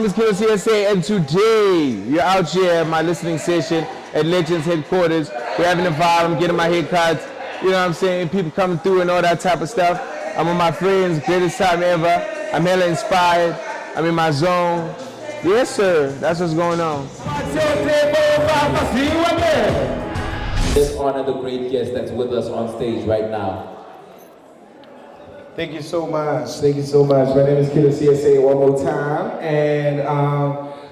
is Kiddo CSA, and today you're out here at my listening session at Legends headquarters. We're having a vibe. I'm getting my hair cut. You know what I'm saying? People coming through and all that type of stuff. I'm with my friends, greatest time ever. I'm hella inspired. I'm in my zone. Yes, sir. That's what's going on. Let's honor the great guest that's with us on stage right now. Thank you so much. Thank you so much. My name is Kiddo CSA one more time. And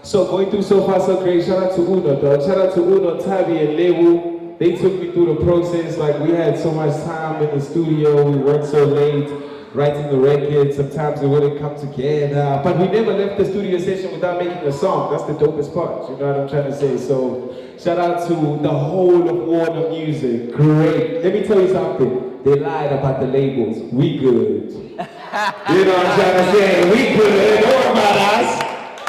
so going through so far so great. Shout out to Uno, dog. Shout out to Uno, Tabi, and Lewu. They took me through the process. Like, we had so much time in the studio. We worked so late writing the record. Sometimes it wouldn't come together. But we never left the studio session without making a song. That's the dopest part. You know what I'm trying to say? So shout out to the whole of Warner Music. Great. Let me tell you something. They lied about the labels. We good. You know what I'm trying to say? We good. Don't worry about us.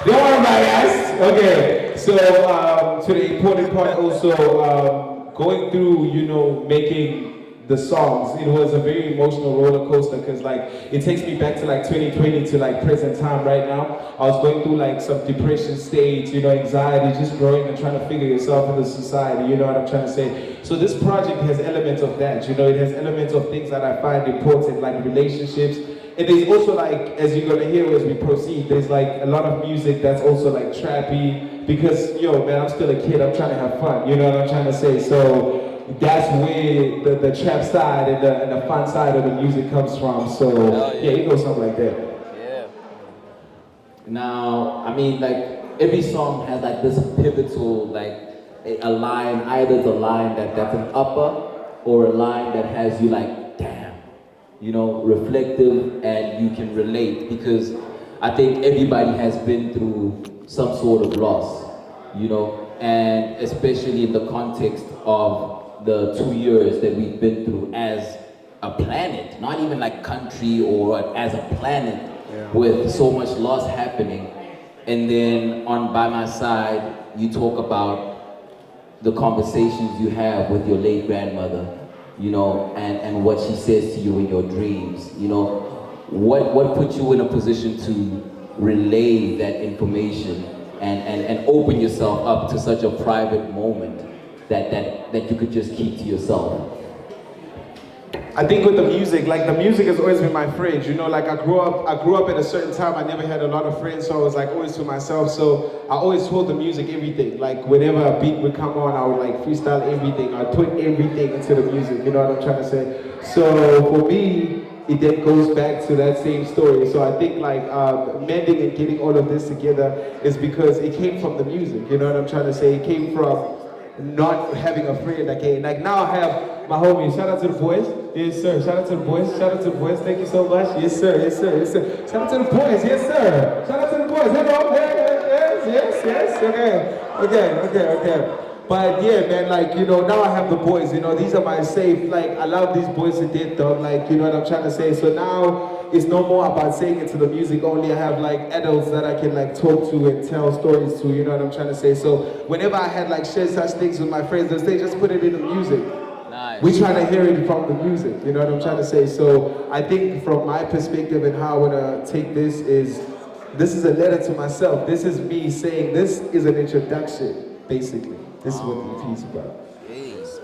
Don't worry about us. Okay. So to the important part also, going through, you know, making the songs, it was a very emotional roller coaster because like it takes me back to like 2020 to like present time right now. I was going through like some depression stage, you know, anxiety, just growing and trying to figure yourself in the society, you know what I'm trying to say. So this project has elements of that, you know, it has elements of things that I find important, like relationships. And there's also like, as you're gonna hear as we proceed, there's like a lot of music that's also like trappy because, yo, man, I'm still a kid, I'm trying to have fun, you know what I'm trying to say. So that's where the trap side and the fun side of the music comes from. So yeah, it goes something like that. Yeah. Now, I mean, like every song has like this pivotal, like a line. Either it's a line that's an upper, or a line that has you like, damn, you know, reflective, and you can relate because I think everybody has been through some sort of loss, you know, and especially in the context of the 2 years that we've been through as a planet, not even like country or as a planet, with so much loss happening. And then on by my side, you talk about the conversations you have with your late grandmother, you know, and what she says to you in your dreams, you know. What put you in a position to relay that information and open yourself up to such a private moment that you could just keep to yourself? I think with the music, like the music has always been my friend, you know, like I grew up at a certain time, I never had a lot of friends, so I was like always to myself, so I always told the music everything, like whenever a beat would come on, I would like freestyle everything, I'd put everything into the music, you know what I'm trying to say? So for me, it then goes back to that same story. So I think like mending and getting all of this together is because it came from the music, you know what I'm trying to say? It came from not having a friend that came. Like now I have my homies. Shout out to the boys. Yes, sir. Shout out to the boys. Shout out to the boys. Thank you so much. Yes, sir. Yes, sir. Yes, sir. Shout out to the boys. Yes, sir. Shout out to the boys. Hello. Yes. Okay. But yeah, man, like, you know, now I have the boys, you know, these are my safe, like, I love these boys to death, dog, like, you know what I'm trying to say? So now, it's no more about saying it to the music only. I have, like, adults that I can, like, talk to and tell stories to, you know what I'm trying to say? So whenever I had, like, shared such things with my friends, they just put it in the music. Nice. We try to hear it from the music, you know what I'm trying to say? So I think from my perspective and how I want to take this is a letter to myself. This is me saying, this is an introduction, basically. This is what the piece about. Jeez.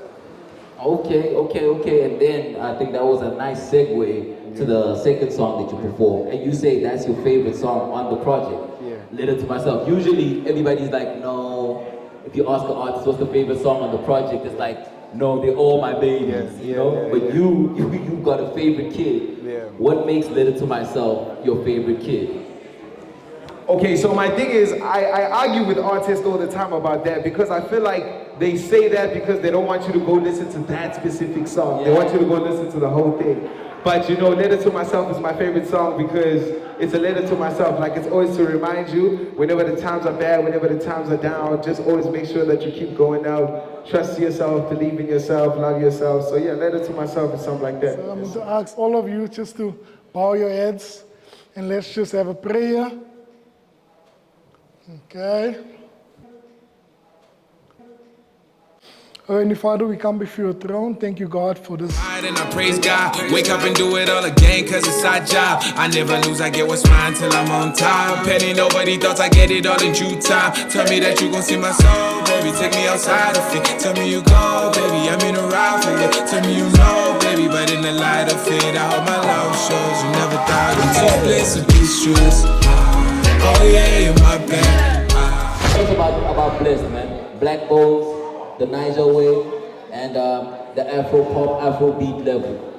Okay. And then I think that was a nice segue to the second song that you performed. And you say that's your favorite song on the project. Yeah. Letter to Myself. Usually everybody's like, no. If you ask an artist what's the favorite song on the project, it's like, no, they're all my babies, you know? But you've got a favorite kid. Yeah. What makes Letter to Myself your favorite kid? Okay, so my thing is, I argue with artists all the time about that because I feel like they say that because they don't want you to go listen to that specific song. Yeah. They want you to go listen to the whole thing. But you know, Letter to Myself is my favorite song because it's a letter to myself. Like it's always to remind you, whenever the times are bad, whenever the times are down, just always make sure that you keep going out. Trust yourself, believe in yourself, love yourself. So yeah, Letter to Myself is something like that. So I'm going to ask all of you just to bow your heads and let's just have a prayer. Okay. Heavenly Father, we come before your throne. Thank you, God, for this. And I praise God. Wake up and do it all again, cause it's our job. I never lose, I get what's mine till I'm on top. Penny, nobody thought I get it all in due time. Tell me that you gon' see my soul, baby. Take me outside of it. Tell me you go, baby. I'm in a ride for you. Tell me you know, baby. But in the light of it, I hope my love shows you never thought you'd take bliss and be stressed. Oh yeah, in my bed. Talk about Bliss, man. Black Bowls, the Niger way, and the Afro pop, Afro beat level.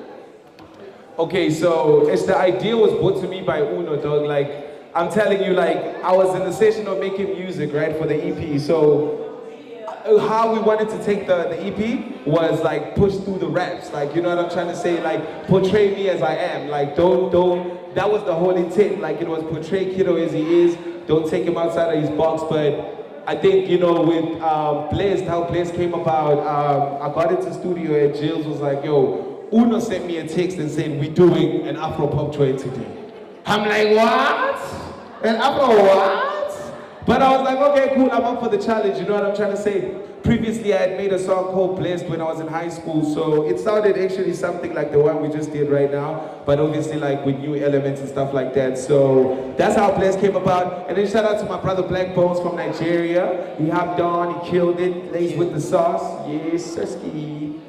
Okay, so it's the idea was brought to me by Uno, dog. Like, I'm telling you, like, I was in the session of making music, right, for the EP. So how we wanted to take the EP was like push through the raps. Like, you know what I'm trying to say? Like, portray me as I am. Like, don't, that was the whole intent. Like, it was portray Kiddo as he is. Don't take him outside of his box. But I think, you know, with Blessed, how Blessed came about, I got into the studio and Jills was like, yo, Uno sent me a text and said, we're doing an Afro pop joint today. I'm like, what? An Afro what? But I was like, okay, cool, I'm up for the challenge, you know what I'm trying to say? Previously, I had made a song called Blessed when I was in high school, so it sounded actually something like the one we just did right now, but obviously like with new elements and stuff like that. So that's how Blessed came about. And then shout out to my brother Black Bones from Nigeria. He hopped on, he killed it, laced with the sauce. Yes, sirski.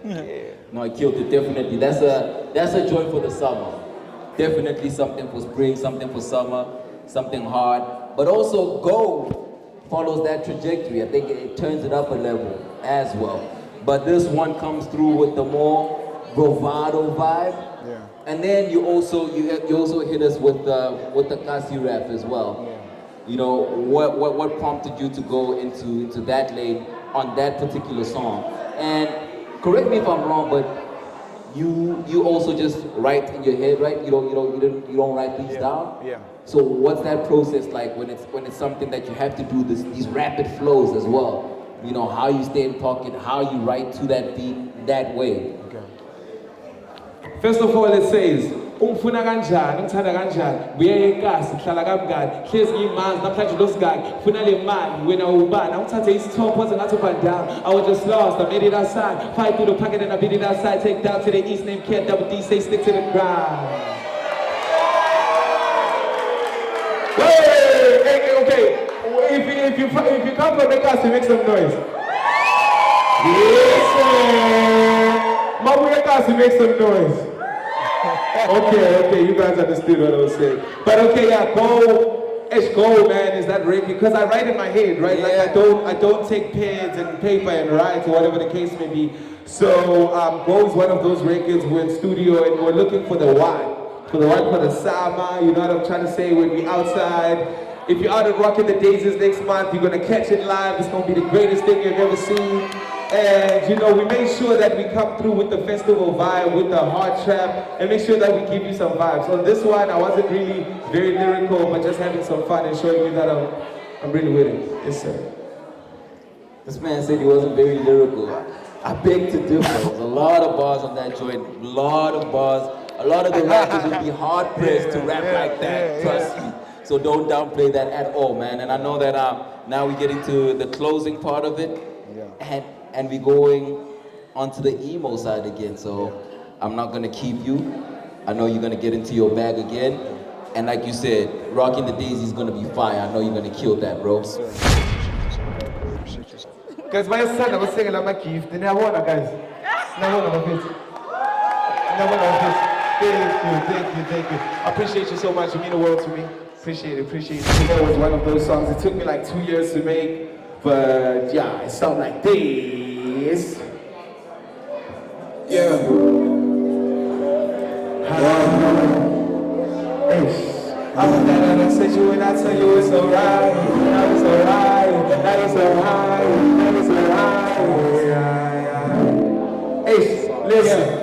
Yeah. No, he killed it, definitely. That's a joy for the summer. Definitely something for spring, something for summer, something hard. But also Go follows that trajectory. I think it turns it up a level as well. But this one comes through with the more bravado vibe. Yeah. And then you also hit us with the Kasi rap as well. Yeah. You know, what prompted you to go into that lane on that particular song? And correct me if I'm wrong, but you also just write in your head, right? You don't write things down. Yeah. So what's that process like when it's something that you have to do these rapid flows as well? You know, how you stay in pocket, how you write to that beat that way. Okay. First of all, it says, ungifuna kanjani, ngithanda kanjani, buye enkasi, hlala kamngani, hlezi ngimanzi, namhlanje losigaki, funa le mali, wena ubani, awuthathe isithombe oze ngathi uba down. I was just lost, I made it outside, fight through the pocket and I beat it outside, take down to the east, name Cat, double D, say stick to the ground. Okay, if you come from the cast, you make some noise. Yes, sir. My cast, you make some noise. Okay, you guys understood what I was saying. But okay, yeah, Go, man, is that record? Because I write in my head, right? Yeah. Like I don't take pens and paper and write or whatever the case may be. So Go is one of those records. We're in studio and we're looking for the why. For the summer, you know what I'm trying to say, when we outside. If you're out at Rockin' the Daisies next month, you're gonna catch it live. It's gonna be the greatest thing you've ever seen. And you know, we make sure that we come through with the festival vibe, with the hard trap, and make sure that we give you some vibes. On this one, I wasn't really very lyrical, but just having some fun and showing you that I'm really with it. Yes, sir. This man said he wasn't very lyrical. I beg to differ. There's a lot of bars on that joint, a lot of bars. A lot of the rappers would be hard-pressed to rap like that, trust me. So don't downplay that at all, man. And I know that now we're getting to the closing part of it, and we're going onto the emo side again. So I'm not gonna keep you. I know you're gonna get into your bag again. And like you said, Rockin' the Daisy is gonna be fire. I know you're gonna kill that, bro. Guys, my son, I was singing like my gift. And I want guys. Thank you. I appreciate you so much. You mean the world to me. Appreciate it. It was one of those songs. It took me like 2 years to make, but yeah, it sounds like this. Yeah. I'm gonna say you and I tell you it's alright. Now it's alright. Now it's alright. Now it's alright. Yeah. Hey, listen.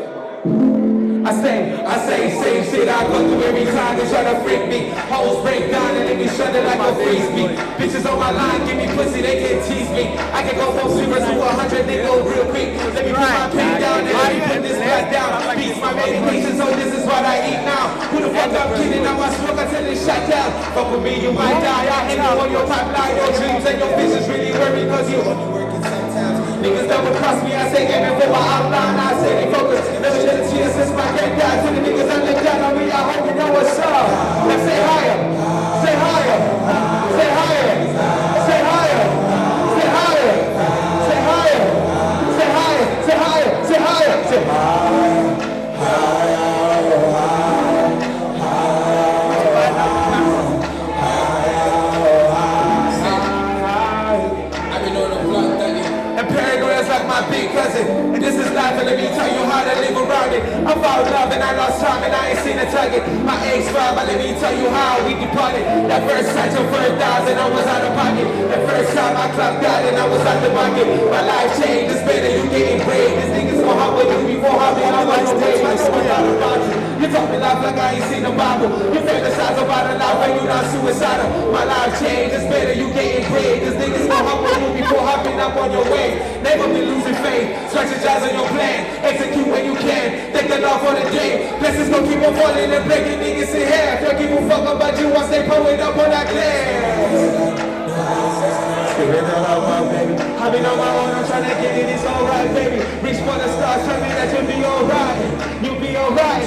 I say same shit I go through every time they try to freak me. Hoes break down and they be shredded like a frisbee. Bitches on my line, give me pussy, they can tease me. I can go from 0 to 100, they go real quick. Let me put my pen down and let me put this back down. Beats my medication, so this is what I eat now. Who the fuck I'm kidding? Now I smoke until it's shut down. Fuck with me, you might die. I hit you on your pipeline, your dreams and your visions really worry cause you only working sometimes. Niggas trust me, I say get before my outline, I say they focus. Never shed a tear since my head died. To the niggas that look down on me, I hope you know what's up. Now say higher, say higher, say higher, say higher, say higher, say higher, say higher, say higher, say higher, say higher. My big cousin, and this is life, and let me tell you how to live around it. I found love and I lost time and I ain't seen a target. My ex-5, but let me tell you how we departed. That first time your first $1,000, I was out of pocket. The first time I clocked out and I was out the market. My life changed, it's better, you getting paid. This nigga's more hot with you before hopping on my stage. I know it's all about you. You talk me life like I ain't seen the Bible. You fantasize about a life when you not suicidal. My life changed, it's better, you getting paid. This nigga's more hot with you before hopping up on your way. Never been losing faith, strategize on your plan, execute when you can, take the law for the day. Blessings gon' keep on falling and breaking niggas in half. Don't give a fuck about you once they pull it up on that glass. I've been on my own, I'm trying to get it, it's alright, baby. Reach for the stars, tell me that you'll be alright. You'll be alright.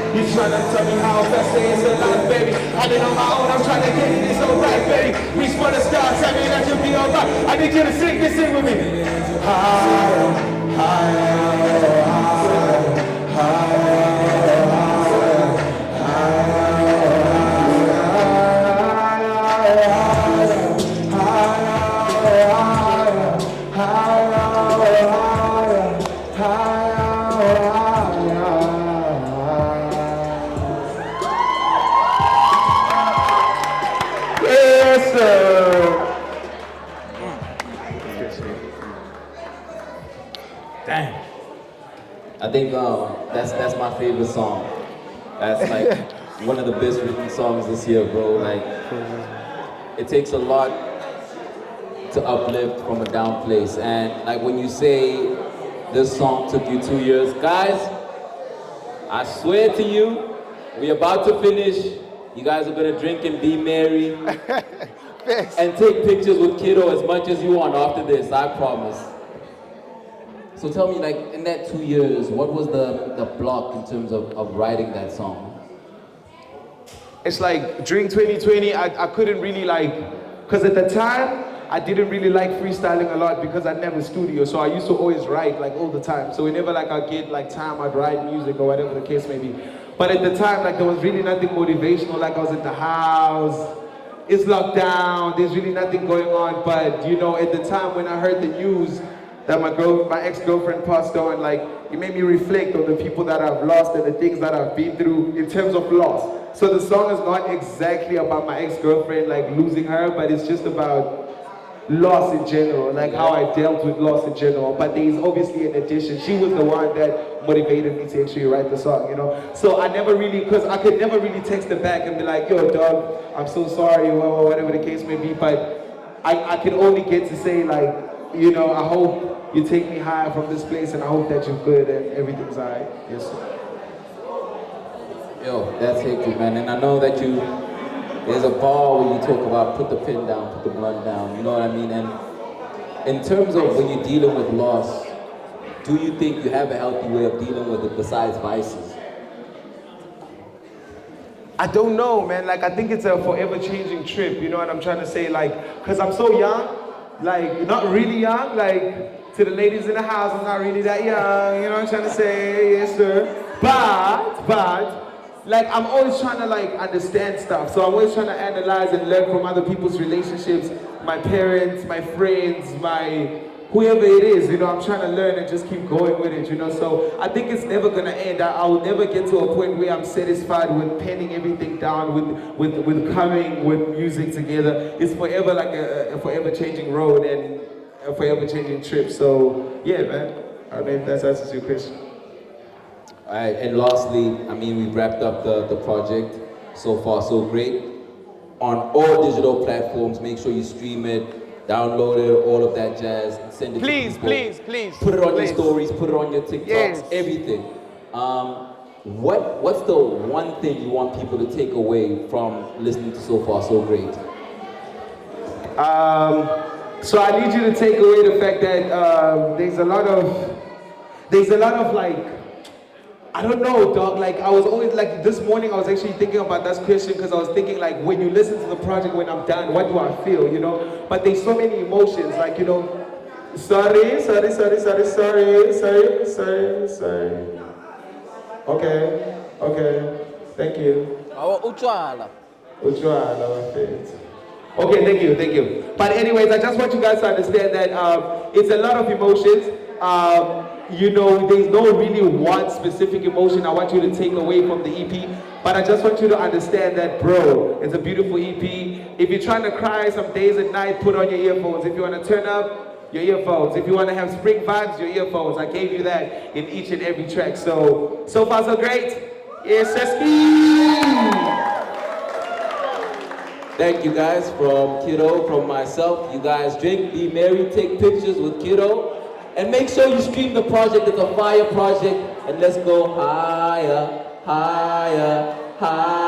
You tryna tell me how fast it is alive, baby. I've been on my own, I'm trying to get it, it's alright, baby. Reach for the stars, tell me that you'll be alright. I need you to sing this in with me. Higher, higher, higher, higher. I think that's my favorite song. That's like one of the best written songs this year, bro. Like, it takes a lot to uplift from a down place. And like when you say this song took you 2 years, guys, I swear to you, we're about to finish. You guys are gonna drink and be merry. And take pictures with Kiddo as much as you want after this, I promise. So tell me, like, in that 2 years, what was the block in terms of writing that song? It's like, during 2020, I couldn't really like, because at the time, I didn't really like freestyling a lot because I never studio, so I used to always write, like, all the time. So whenever, like, I'd get, like, time, I'd write music or whatever the case may be. But at the time, like, there was really nothing motivational, like, I was at the house, it's locked down, there's really nothing going on. But, you know, at the time when I heard the news that my ex-girlfriend passed on, like, it made me reflect on the people that I've lost and the things that I've been through in terms of loss. So the song is not exactly about my ex-girlfriend, like, losing her, but it's just about loss in general, like how I dealt with loss in general. But there is obviously an addition. She was the one that motivated me to actually write the song, you know? So I never really, because I could never really text her back and be like, yo, dog, I'm so sorry, or whatever the case may be. But I can only get to say, like, you know, I hope you take me higher from this place, and I hope that you're good and everything's all right. Yes, sir. Yo, that's hectic, man. And I know that there's a bar where you talk about put the pen down, put the blunt down, you know what I mean? And in terms of when you're dealing with loss, do you think you have a healthy way of dealing with it besides vices? I don't know, man. Like, I think it's a forever changing trip, you know what I'm trying to say? Like, because I'm so young, like, not really young, like, to the ladies in the house, I'm not really that young, you know what I'm trying to say? Yes, sir. But, like, I'm always trying to, like, understand stuff. So I'm always trying to analyze and learn from other people's relationships, my parents, my friends, my whoever it is, you know, I'm trying to learn and just keep going with it, you know. So I think it's never gonna end. I will never get to a point where I'm satisfied with penning everything down, with coming with music together. It's forever like a forever changing road and a forever changing trip. So yeah, man. I don't know if that answers your question. All right, and lastly, I mean, we've wrapped up the project. So far, so great. On all digital platforms, make sure you stream it, download it, all of that jazz, and send it to people. Please. Put it on your stories, put it on your TikToks, Yes. everything. What's the one thing you want people to take away from listening to So Far, So Great? So I need you to take away the fact that there's a lot of like, I don't know, dog. Like I was always like this morning. I was actually thinking about that question because I was thinking like, when you listen to the project, when I'm done, what do I feel? You know. But there's so many emotions. Like sorry. Okay. Thank you. Uchwala. Okay, thank you. But anyways, I just want you guys to understand that it's a lot of emotions. There's no really one specific emotion I want you to take away from the EP. But I just want you to understand that, bro, it's a beautiful EP. If you're trying to cry some days and night, put on your earphones. If you want to turn up, your earphones. If you want to have spring vibes, your earphones. I gave you that in each and every track. So far so great. Yes, Thank you guys from Kiddo, from myself. You guys drink, be merry, take pictures with Kiddo. And make sure you stream the project. It's a fire project. And let's go higher, higher, higher.